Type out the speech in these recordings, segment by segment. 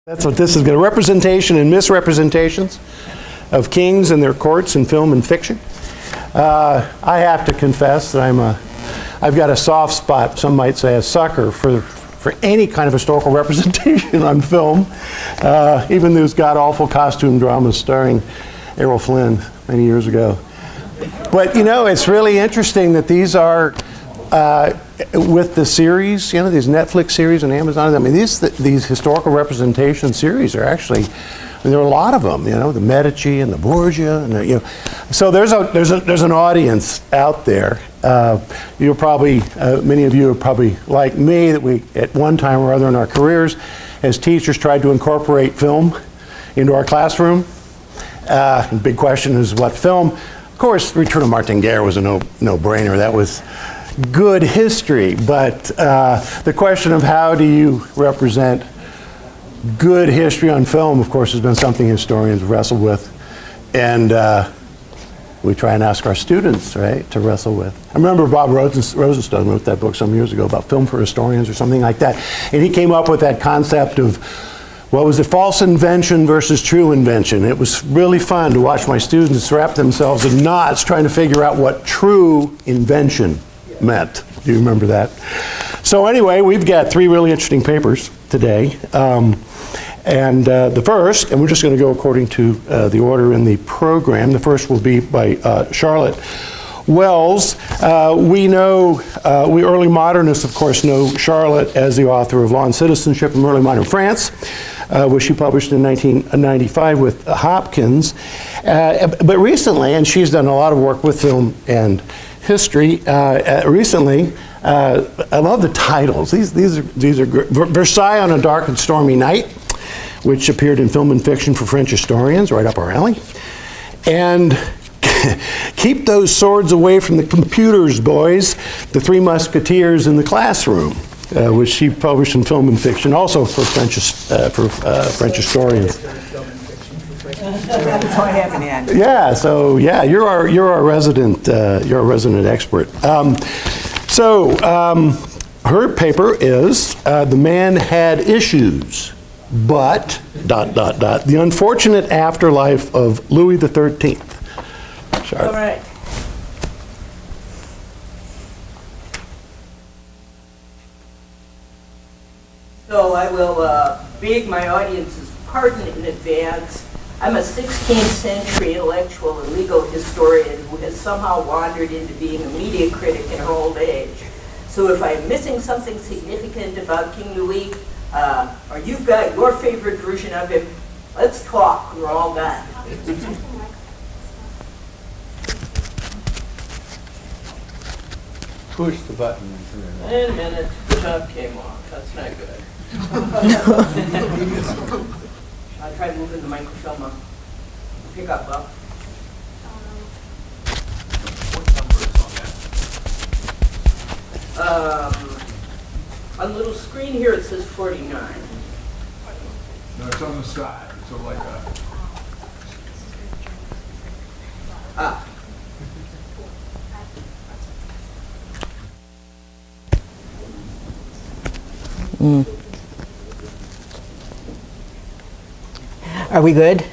That's what this is going to, representation and misrepresentations of kings and their courts in film and fiction. I have to confess that I've got a soft spot, some might say a sucker, for any kind of historical representation on film, even those god-awful costume dramas starring Errol Flynn many years ago. But you know, it's really interesting that these are, with the series, you know, these Netflix series and Amazon, I mean, these historical representation series are actually, there are a lot of them, you know, the Medici and the Borgia, and the, you know, so there's an audience out there. You'll probably, many of you are probably like me, that we, at one time or other in our careers, as teachers, tried to incorporate film into our classroom. The big question is what film? Of course, Return of Martin Guerre was a no-brainer. That was good history, but the question of how do you represent good history on film, of course, has been something historians wrestle with, and we try and ask our students, right, to wrestle with. I remember Bob Rosenstone wrote that book some years ago about film for historians or something like that, and he came up with that concept of, what was it, false invention versus true invention. It was really fun to watch my students wrap themselves in knots trying to figure out what true invention meant. Do you remember that? So anyway, we've got three really interesting papers today. The first, and we're just going to go according to the order in the program, the first will be by Charlotte Wells. We know, we early modernists, of course, know Charlotte as the author of Law and Citizenship in Early Modern France, which she published in 1995 with Hopkins. But recently, and she's done a lot of work with film and history, recently, I love the titles. These are Versailles on a Dark and Stormy Night, which appeared in Film and Fiction for French historians, right up our alley. And Keep Those Swords Away from the Computers, Boys, The Three Musketeers in the Classroom, which she published in Film and Fiction, also for French historians. That's all I have in hand. Yeah, so yeah, you're our resident expert. Her paper is The Man Had Issues, but ... the unfortunate afterlife of Louis XIII. All right. So I will beg my audience's pardon in advance. I'm a 16th century intellectual and legal historian who has somehow wandered into being a media critic in her old age. So if I'm missing something significant about King Louis, or you've got your favorite version of him, let's talk. We're all done. Push the button. Wait a minute, the top came off. That's not good. I'll try moving the microfilm up. Pick up, Bob. What number is on that? On the little screen here it says 49. No, it's on the side. It's sort of like a... Ah. Are we good?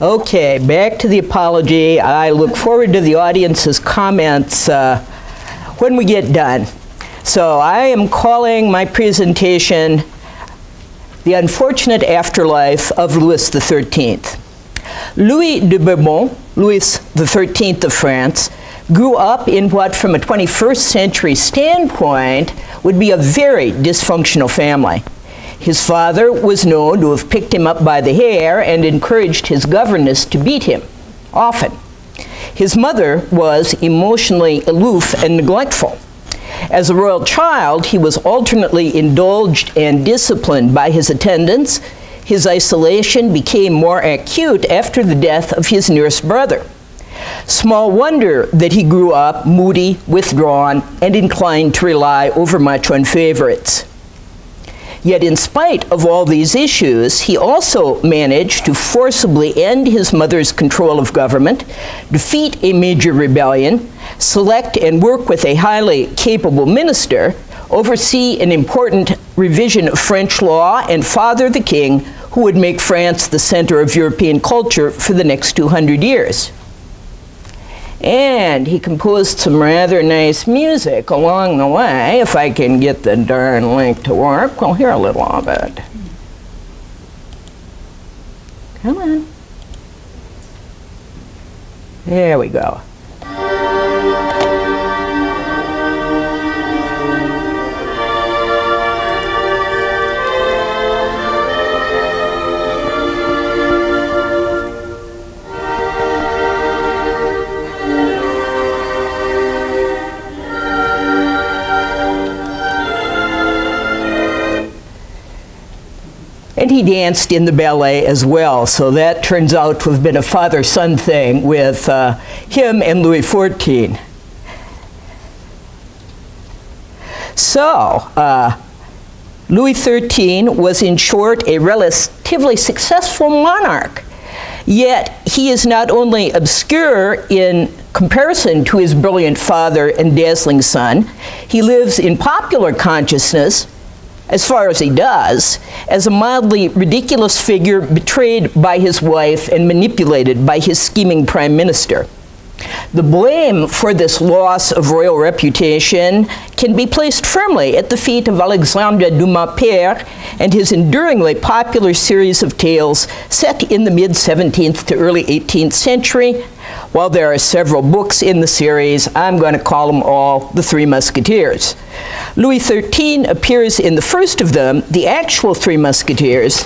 Okay, back to the apology. I look forward to the audience's comments when we get done. So I am calling my presentation The Unfortunate Afterlife of Louis XIII. Louis de Bourbon, Louis XIII of France, grew up in what, from a 21st century standpoint, would be a very dysfunctional family. His father was known to have picked him up by the hair and encouraged his governess to beat him, often. His mother was emotionally aloof and neglectful. As a royal child, he was alternately indulged and disciplined by his attendants. His isolation became more acute after the death of his nearest brother. Small wonder that he grew up moody, withdrawn, and inclined to rely overmuch on favorites. Yet in spite of all these issues, he also managed to forcibly end his mother's control of government, defeat a major rebellion, select and work with a highly capable minister, oversee an important revision of French law, and father the king who would make France the center of European culture for the next 200 years. And he composed some rather nice music along the way. If I can get the darn link to work, we'll hear a little of it. Come on. There we go. And he danced in the ballet as well, so that turns out to have been a father-son thing with him and Louis XIV. So, Louis XIII was, in short, a relatively successful monarch. Yet, he is not only obscure in comparison to his brilliant father and dazzling son, he lives in popular consciousness, as far as he does, as a mildly ridiculous figure betrayed by his wife and manipulated by his scheming prime minister. The blame for this loss of royal reputation can be placed firmly at the feet of Alexandre Dumas père and his enduringly popular series of tales set in the mid-17th to early 18th century. While there are several books in the series, I'm going to call them all The Three Musketeers. Louis XIII appears in the first of them, the actual Three Musketeers,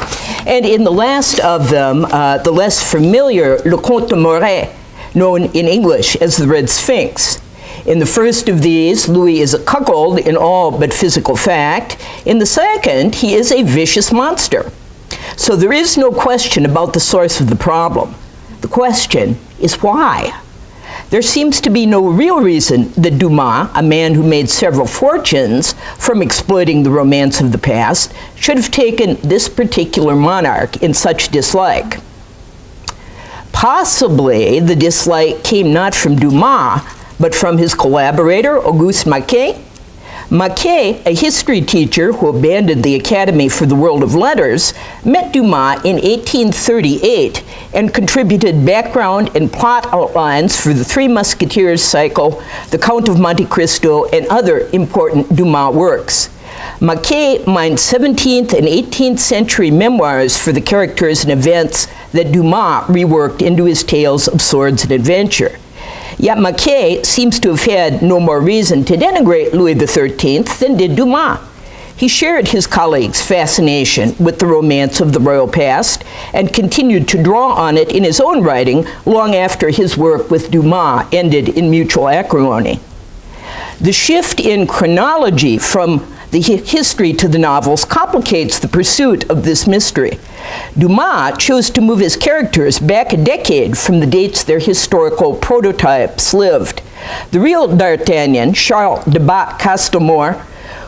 and in the last of them, the less familiar Le Comte de Moret, known in English as the Red Sphinx. In the first of these, Louis is a cuckold in all but physical fact. In the second, he is a vicious monster. So there is no question about the source of the problem. The question is why? There seems to be no real reason that Dumas, a man who made several fortunes from exploiting the romance of the past, should have taken this particular monarch in such dislike. Possibly the dislike came not from Dumas, but from his collaborator, Auguste Maquet. Maquet, a history teacher who abandoned the Academy for the World of Letters, met Dumas in 1838 and contributed background and plot outlines for the Three Musketeers cycle, The Count of Monte Cristo, and other important Dumas works. Maquet mined 17th and 18th century memoirs for the characters and events that Dumas reworked into his tales of swords and adventure. Yet Maquet seems to have had no more reason to denigrate Louis XIII than did Dumas. He shared his colleagues' fascination with the romance of the royal past and continued to draw on it in his own writing long after his work with Dumas ended in mutual acrimony. The shift in chronology from the history to the novels complicates the pursuit of this mystery. Dumas chose to move his characters back a decade from the dates their historical prototypes lived. The real D'Artagnan, Charles de Bas-Castelmore,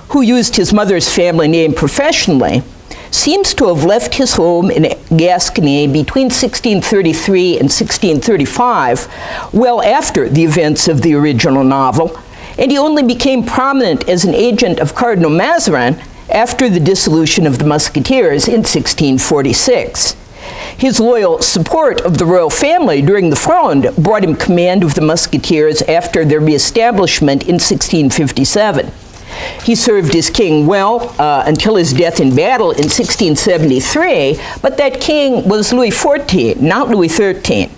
who used his mother's family name professionally, seems to have left his home in Gascony between 1633 and 1635, well after the events of the original novel, and he only became prominent as an agent of Cardinal Mazarin after the dissolution of the Musketeers in 1646. His loyal support of the royal family during the Fronde brought him command of the Musketeers after their reestablishment in 1657. He served as king well until his death in battle in 1673, but that king was Louis XIV, not Louis XIII.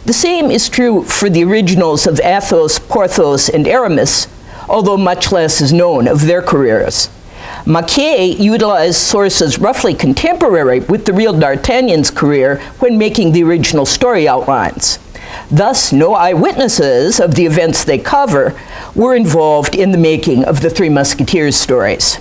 The same is true for the originals of Athos, Porthos, and Aramis, although much less is known of their careers. Maquet utilized sources roughly contemporary with the real D'Artagnan's career when making the original story outlines. Thus, no eyewitnesses of the events they cover were involved in the making of the Three Musketeers stories.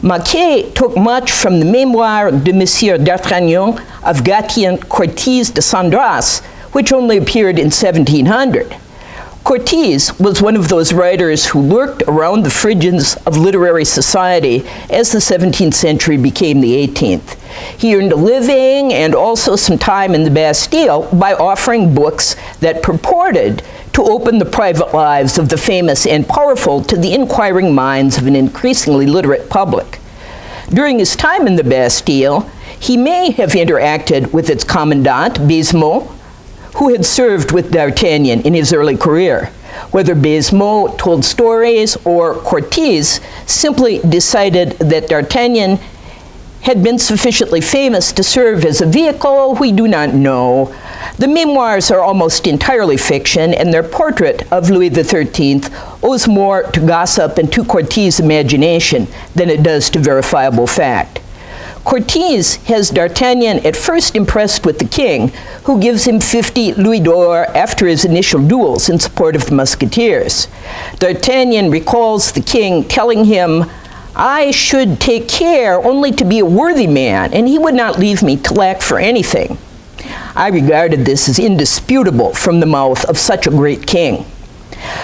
Maquet took much from the Mémoires de Monsieur d'Artagnan of Gatien Cortise de Sandras, which only appeared in 1700. Cortise was one of those writers who lurked around the fringes of literary society as the 17th century became the 18th. He earned a living and also some time in the Bastille by offering books that purported to open the private lives of the famous and powerful to the inquiring minds of an increasingly literate public. During his time in the Bastille, he may have interacted with its commandant, Baisemeaux, who had served with D'Artagnan in his early career. Whether Baisemeaux told stories or Cortez simply decided that D'Artagnan had been sufficiently famous to serve as a vehicle, we do not know. The memoirs are almost entirely fiction, and their portrait of Louis XIII owes more to gossip and to Cortez' imagination than it does to verifiable fact. Cortez has D'Artagnan at first impressed with the king, who gives him 50 louis d'or after his initial duels in support of the Musketeers. D'Artagnan recalls the king telling him, "I should take care only to be a worthy man, and he would not leave me to lack for anything." I regarded this as indisputable from the mouth of such a great king.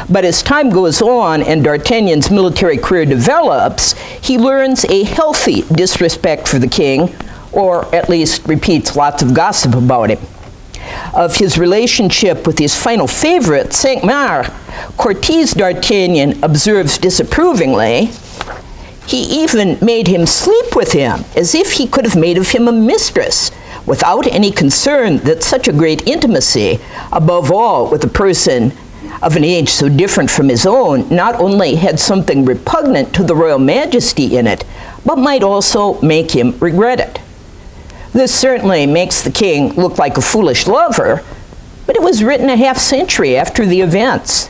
But as time goes on and D'Artagnan's military career develops, he learns a healthy disrespect for the king, or at least repeats lots of gossip about him. Of his relationship with his final favorite, Cinq-Mars, Cortez D'Artagnan observes disapprovingly, "He even made him sleep with him, as if he could have made of him a mistress, without any concern that such a great intimacy, above all with a person of an age so different from his own, not only had something repugnant to the royal majesty in it, but might also make him regret it." This certainly makes the king look like a foolish lover, but it was written a half-century after the events.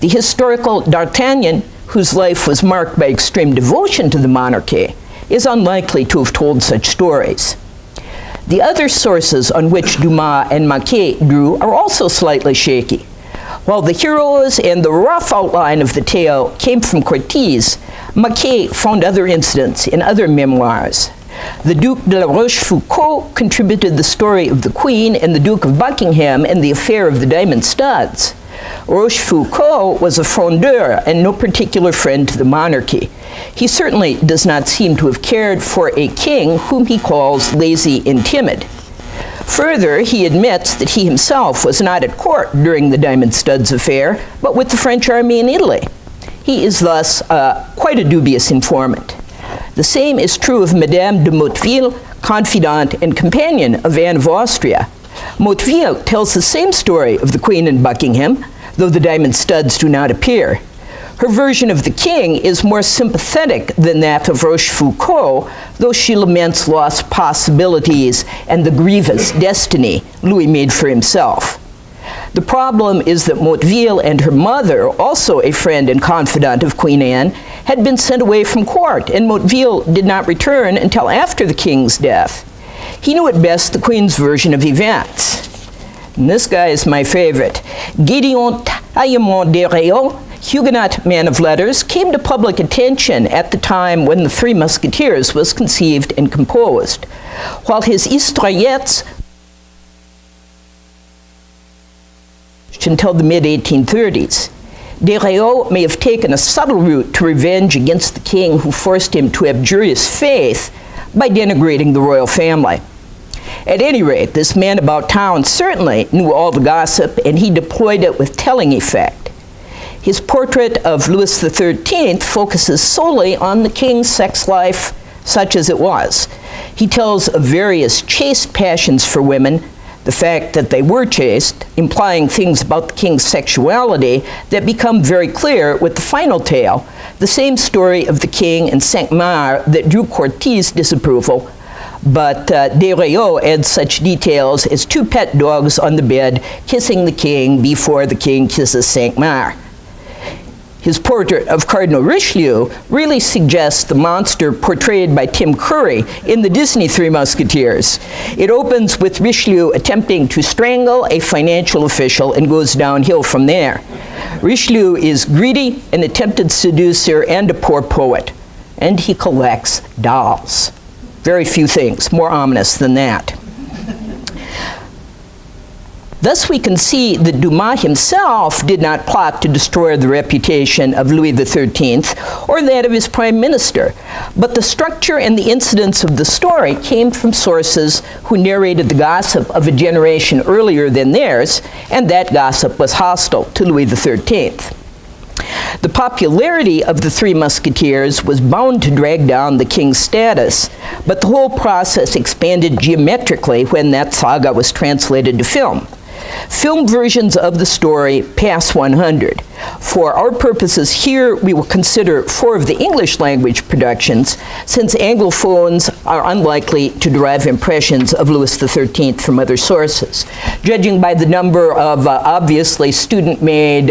The historical D'Artagnan, whose life was marked by extreme devotion to the monarchy, is unlikely to have told such stories. The other sources on which Dumas and Maquet drew are also slightly shaky. While the heroes and the rough outline of the tale came from Cortez, Maquet found other incidents in other memoirs. The Duc de la Rochefoucauld contributed the story of the Queen and the Duke of Buckingham and the affair of the diamond studs. Rochefoucauld was a frondeur and no particular friend to the monarchy. He certainly does not seem to have cared for a king whom he calls lazy and timid. Further, he admits that he himself was not at court during the diamond studs affair, but with the French army in Italy. He is thus quite a dubious informant. The same is true of Madame de Motteville, confidant and companion of Anne of Austria. Motteville tells the same story of the Queen and Buckingham, though the diamond studs do not appear. Her version of the king is more sympathetic than that of Rochefoucauld, though she laments lost possibilities and the grievous destiny Louis made for himself. The problem is that Motteville and her mother, also a friend and confidant of Queen Anne, had been sent away from court, and Motteville did not return until after the king's death. He knew at best the Queen's version of events. And this guy is my favorite. Gédéon Tallemant des Réaux, Huguenot man of letters, came to public attention at the time when The Three Musketeers was conceived and composed. While his historiettes until the mid-1830s, des Réaux may have taken a subtle route to revenge against the king who forced him to abjurious faith by denigrating the royal family. At any rate, this man about town certainly knew all the gossip, and he deployed it with telling effect. His portrait of Louis XIII focuses solely on the king's sex life, such as it was. He tells of various chaste passions for women, the fact that they were chaste, implying things about the king's sexuality that become very clear with the final tale, the same story of the king and Cinq-Mars that drew Cortez' disapproval, but des Réaux adds such details as two pet dogs on the bed kissing the king before the king kisses Cinq-Mars. His portrait of Cardinal Richelieu really suggests the monster portrayed by Tim Curry in the Disney Three Musketeers. It opens with Richelieu attempting to strangle a financial official and goes downhill from there. Richelieu is greedy, an attempted seducer, and a poor poet. And he collects dolls. Very few things more ominous than that. Thus, we can see that Dumas himself did not plot to destroy the reputation of Louis XIII or that of his prime minister, but the structure and the incidents of the story came from sources who narrated the gossip of a generation earlier than theirs, and that gossip was hostile to Louis XIII. The popularity of the Three Musketeers was bound to drag down the king's status, but the whole process expanded geometrically when that saga was translated to film. Film versions of the story pass 100. For our purposes here, we will consider 4 of the English language productions, since Anglophones are unlikely to derive impressions of Louis XIII from other sources. Judging by the number of obviously student-made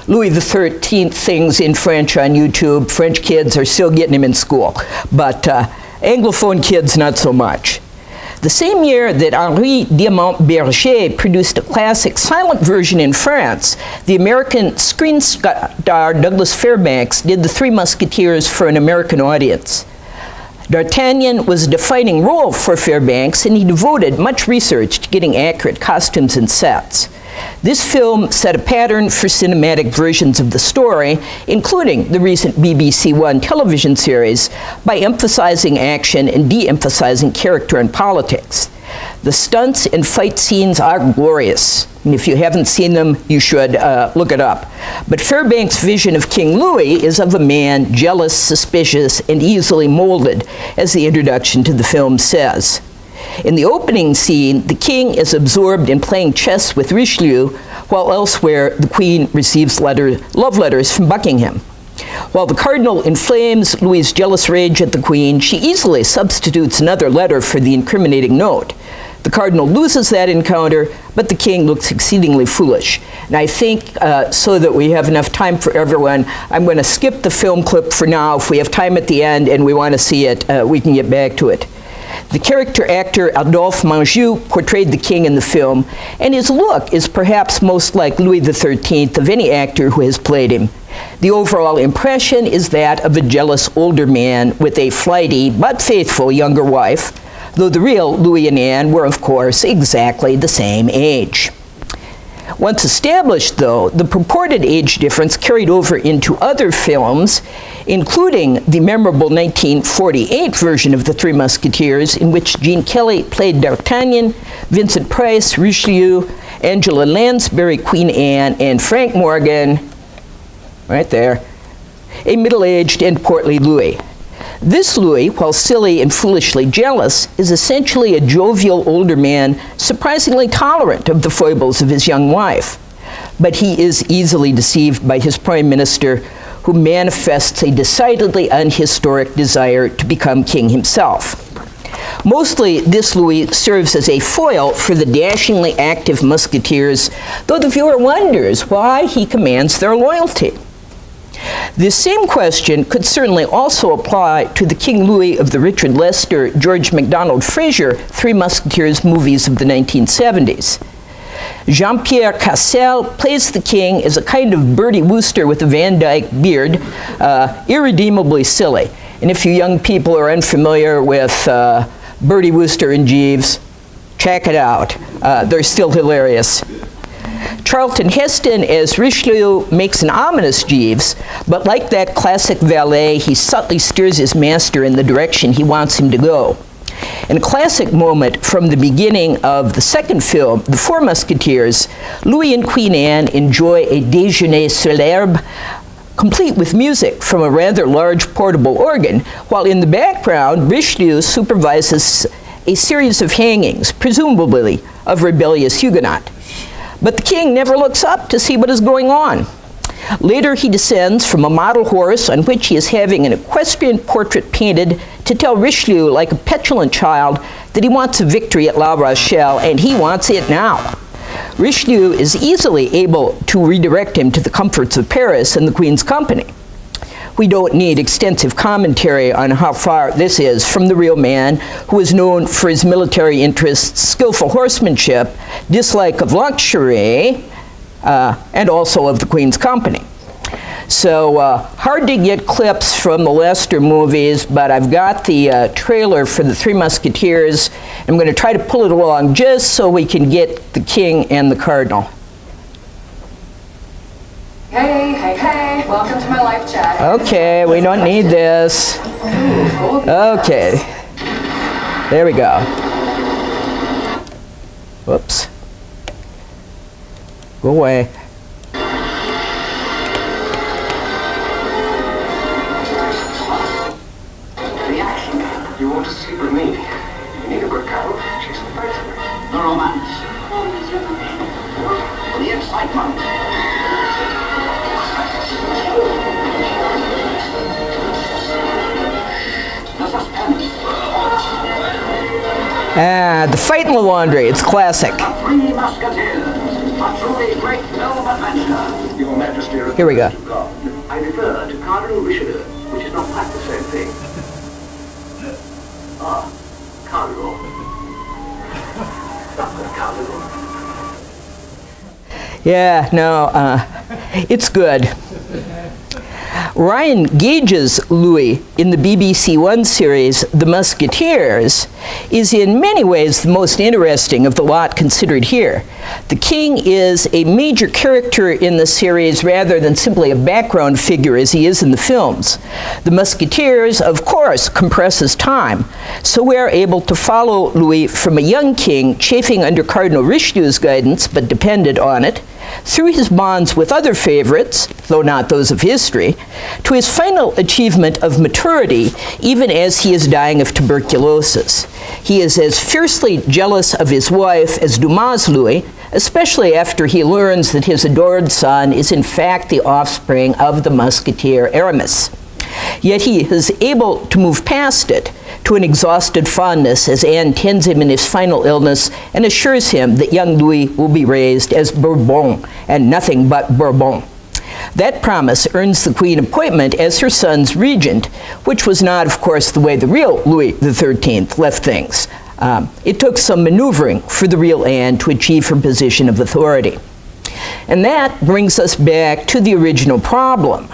Louis XIII things in French on YouTube, French kids are still getting him in school, but Anglophone kids not so much. The same year that Henri Diamant Berger produced a classic silent version in France, the American screen star Douglas Fairbanks did The Three Musketeers for an American audience. D'Artagnan was a defining role for Fairbanks, and he devoted much research to getting accurate costumes and sets. This film set a pattern for cinematic versions of the story, including the recent BBC One television series, by emphasizing action and de-emphasizing character and politics. The stunts and fight scenes are glorious, and if you haven't seen them, you should look it up. But Fairbanks' vision of King Louis is of a man jealous, suspicious, and easily molded, as the introduction to the film says. In the opening scene, the king is absorbed in playing chess with Richelieu, while elsewhere the queen receives love letters from Buckingham. While the cardinal inflames Louis's jealous rage at the queen, she easily substitutes another letter for the incriminating note. The cardinal loses that encounter, but the king looks exceedingly foolish. And I think, so that we have enough time for everyone, I'm going to skip the film clip for now. If we have time at the end and we want to see it, we can get back to it. The character actor Adolphe Menjou portrayed the king in the film, and his look is perhaps most like Louis XIII of any actor who has played him. The overall impression is that of a jealous older man with a flighty but faithful younger wife, though the real Louis and Anne were, of course, exactly the same age. Once established, though, the purported age difference carried over into other films, including the memorable 1948 version of The Three Musketeers, in which Gene Kelly played D'Artagnan, Vincent Price, Richelieu, Angela Lansbury, Queen Anne, and Frank Morgan, right there, a middle-aged and portly Louis. This Louis, while silly and foolishly jealous, is essentially a jovial older man, surprisingly tolerant of the foibles of his young wife. But he is easily deceived by his prime minister, who manifests a decidedly unhistoric desire to become king himself. Mostly, this Louis serves as a foil for the dashingly active musketeers, though the viewer wonders why he commands their loyalty. This same question could certainly also apply to the King Louis of the Richard Lester, George MacDonald Fraser Three Musketeers movies of the 1970s. Jean-Pierre Cassel plays the king as a kind of Bertie Wooster with a Van Dyke beard, irredeemably silly. And if you young people are unfamiliar with Bertie Wooster and Jeeves, check it out. They're still hilarious. Charlton Heston as Richelieu makes an ominous Jeeves, but like that classic valet, he subtly steers his master in the direction he wants him to go. In a classic moment from the beginning of the second film, The Four Musketeers, Louis and Queen Anne enjoy a déjeuner sur l'herbe, complete with music from a rather large portable organ, while in the background, Richelieu supervises a series of hangings, presumably of rebellious Huguenot. But the king never looks up to see what is going on. Later, he descends from a model horse on which he is having an equestrian portrait painted to tell Richelieu, like a petulant child, that he wants a victory at La Rochelle, and he wants it now. Richelieu is easily able to redirect him to the comforts of Paris and the Queen's company. We don't need extensive commentary on how far this is from the real man, who is known for his military interests, skillful horsemanship, dislike of luxury, and also of the Queen's company. So hard to get clips from the Lester movies, but I've got the trailer for the Three Musketeers. I'm going to try to pull it along just so we can get the king and the cardinal. Hey, hey, hey, welcome to my live chat. Okay, we don't need this. Okay, there we go. Whoops. Go away. Reaction. You want to sleep with me? You need a good cuddle? She's the person. The romance. The excitement. The suspense. The fight in the laundry, it's classic. The Three Musketeers. A truly great film adventure. Your Majesty. Here we go. I refer to Cardinal Richelieu, which is not quite the same thing. Ah, Cardinal. Not the Cardinal. Yeah, no, it's good. Ryan Gage's Louis in the BBC One series, The Musketeers, is in many ways the most interesting of the lot considered here. The king is a major character in the series rather than simply a background figure as he is in the films. The Musketeers, of course, compresses time, so we are able to follow Louis from a young king chafing under Cardinal Richelieu's guidance but dependent on it, through his bonds with other favorites, though not those of history, to his final achievement of maturity, even as he is dying of tuberculosis. He is as fiercely jealous of his wife as Dumas' Louis, especially after he learns that his adored son is in fact the offspring of the musketeer Aramis. Yet he is able to move past it to an exhausted fondness as Anne tends him in his final illness and assures him that young Louis will be raised as Bourbon and nothing but Bourbon. That promise earns the Queen appointment as her son's regent, which was not, of course, the way the real Louis XIII left things. It took some maneuvering for the real Anne to achieve her position of authority. And that brings us back to the original problem.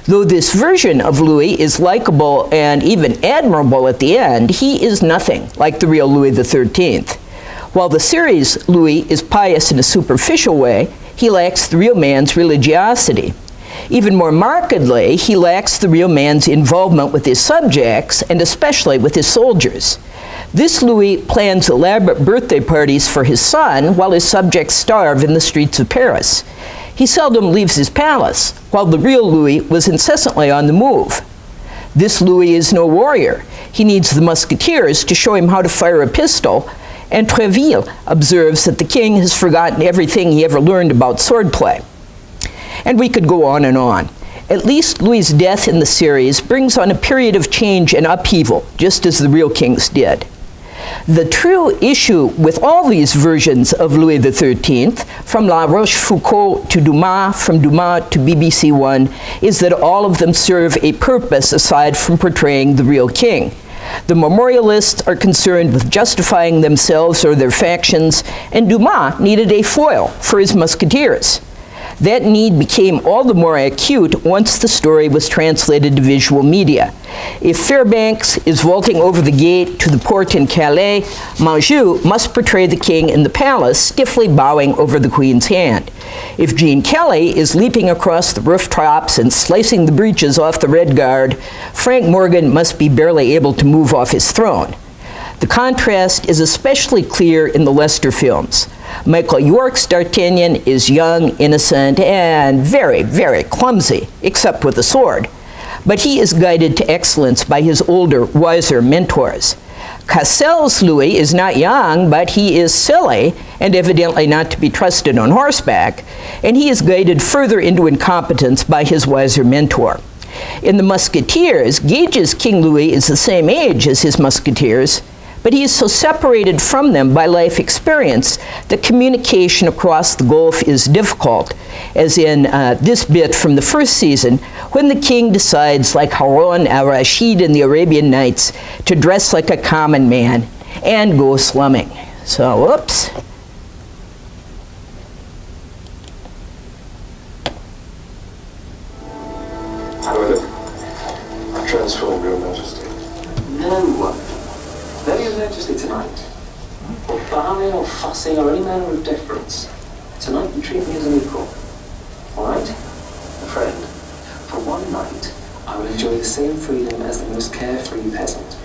Though this version of Louis is likable and even admirable at the end, he is nothing like the real Louis XIII. While the series Louis is pious in a superficial way, he lacks the real man's religiosity. Even more markedly, he lacks the real man's involvement with his subjects, and especially with his soldiers. This Louis plans elaborate birthday parties for his son while his subjects starve in the streets of Paris. He seldom leaves his palace, while the real Louis was incessantly on the move. This Louis is no warrior. He needs the musketeers to show him how to fire a pistol, and Treville observes that the king has forgotten everything he ever learned about swordplay. And we could go on and on. At least Louis's death in the series brings on a period of change and upheaval, just as the real kings did. The true issue with all these versions of Louis XIII, from La Rochefoucauld to Dumas, from Dumas to BBC One, is that all of them serve a purpose aside from portraying the real king. The memorialists are concerned with justifying themselves or their factions, and Dumas needed a foil for his musketeers. That need became all the more acute once the story was translated to visual media. If Fairbanks is vaulting over the gate to the port in Calais, Manjou must portray the king in the palace stiffly bowing over the queen's hand. If Jean Kelly is leaping across the rooftops and slicing the breeches off the Red Guard, Frank Morgan must be barely able to move off his throne. The contrast is especially clear in the Lester films. Michael York's D'Artagnan is young, innocent, and very, very clumsy, except with a sword. But he is guided to excellence by his older, wiser mentors. Cassel's Louis is not young, but he is silly, and evidently not to be trusted on horseback, and he is guided further into incompetence by his wiser mentor. In The Musketeers, Gage's King Louis is the same age as his musketeers, but he is so separated from them by life experience that communication across the gulf is difficult, as in this bit from the first season, when the king decides, like Harun al-Rashid in the Arabian Nights, to dress like a common man and go slumming. So, whoops. transformed, Your Majesty. No. No, Your Majesty, tonight. Or bowing or fussing or any manner of deference. Tonight you treat me as an equal. Alright? A friend. For one night, I will enjoy the same freedom as the most carefree peasant.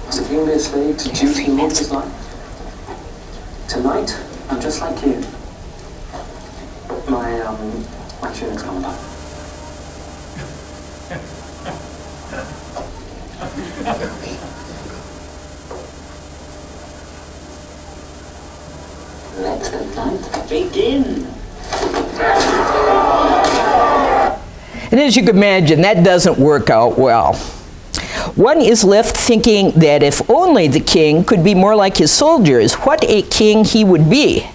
Was a king be a slave to duty and his life? Tonight, I'm just like you. My tunic's coming back. Let the night begin. And as you can imagine, that doesn't work out well. One is left thinking that if only the king could be more like his soldiers, what a king he would be.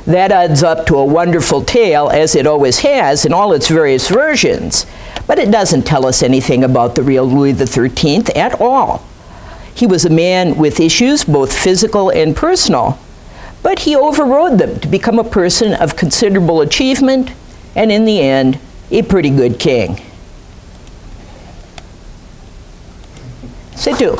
That adds up to a wonderful tale, as it always has in all its various versions. But it doesn't tell us anything about the real Louis XIII at all. He was a man with issues, both physical and personal, but he overrode them to become a person of considerable achievement, and in the end, a pretty good king. C'est tout.